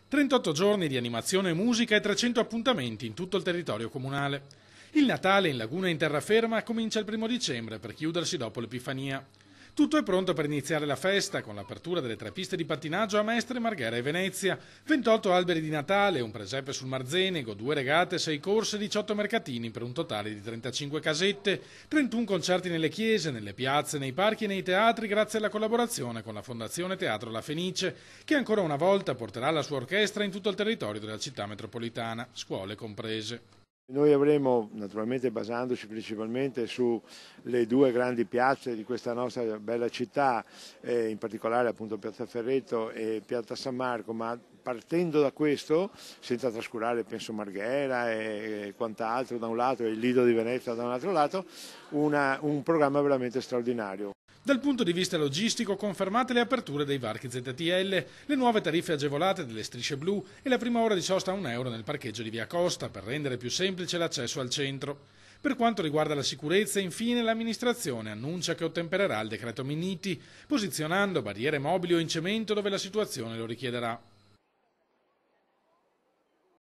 38 giorni di animazione e musica e 300 appuntamenti in tutto il territorio comunale. Il Natale in Laguna e in terraferma comincia il 1° dicembre per chiudersi dopo l'Epifania. Tutto è pronto per iniziare la festa con l'apertura delle 3 piste di pattinaggio a Mestre, Marghera e Venezia, 28 alberi di Natale, un presepe sul Marzenego, 2 regate, 6 corse, 18 mercatini per un totale di 35 casette, 31 concerti nelle chiese, nelle piazze, nei parchi e nei teatri grazie alla collaborazione con la Fondazione Teatro La Fenice, che ancora una volta porterà la sua orchestra in tutto il territorio della città metropolitana, scuole comprese. Noi avremo, naturalmente basandoci principalmente sulle 2 grandi piazze di questa nostra bella città, in particolare appunto Piazza Ferretto e Piazza San Marco, ma partendo da questo, senza trascurare penso Marghera e quant'altro da un lato e il Lido di Venezia da un altro lato, un programma veramente straordinario. Dal punto di vista logistico confermate le aperture dei varchi ZTL, le nuove tariffe agevolate delle strisce blu e la prima ora di sosta a €1 nel parcheggio di Via Costa per rendere più semplice l'accesso al centro. Per quanto riguarda la sicurezza, infine l'amministrazione annuncia che ottempererà al decreto Minniti, posizionando barriere mobili o in cemento dove la situazione lo richiederà.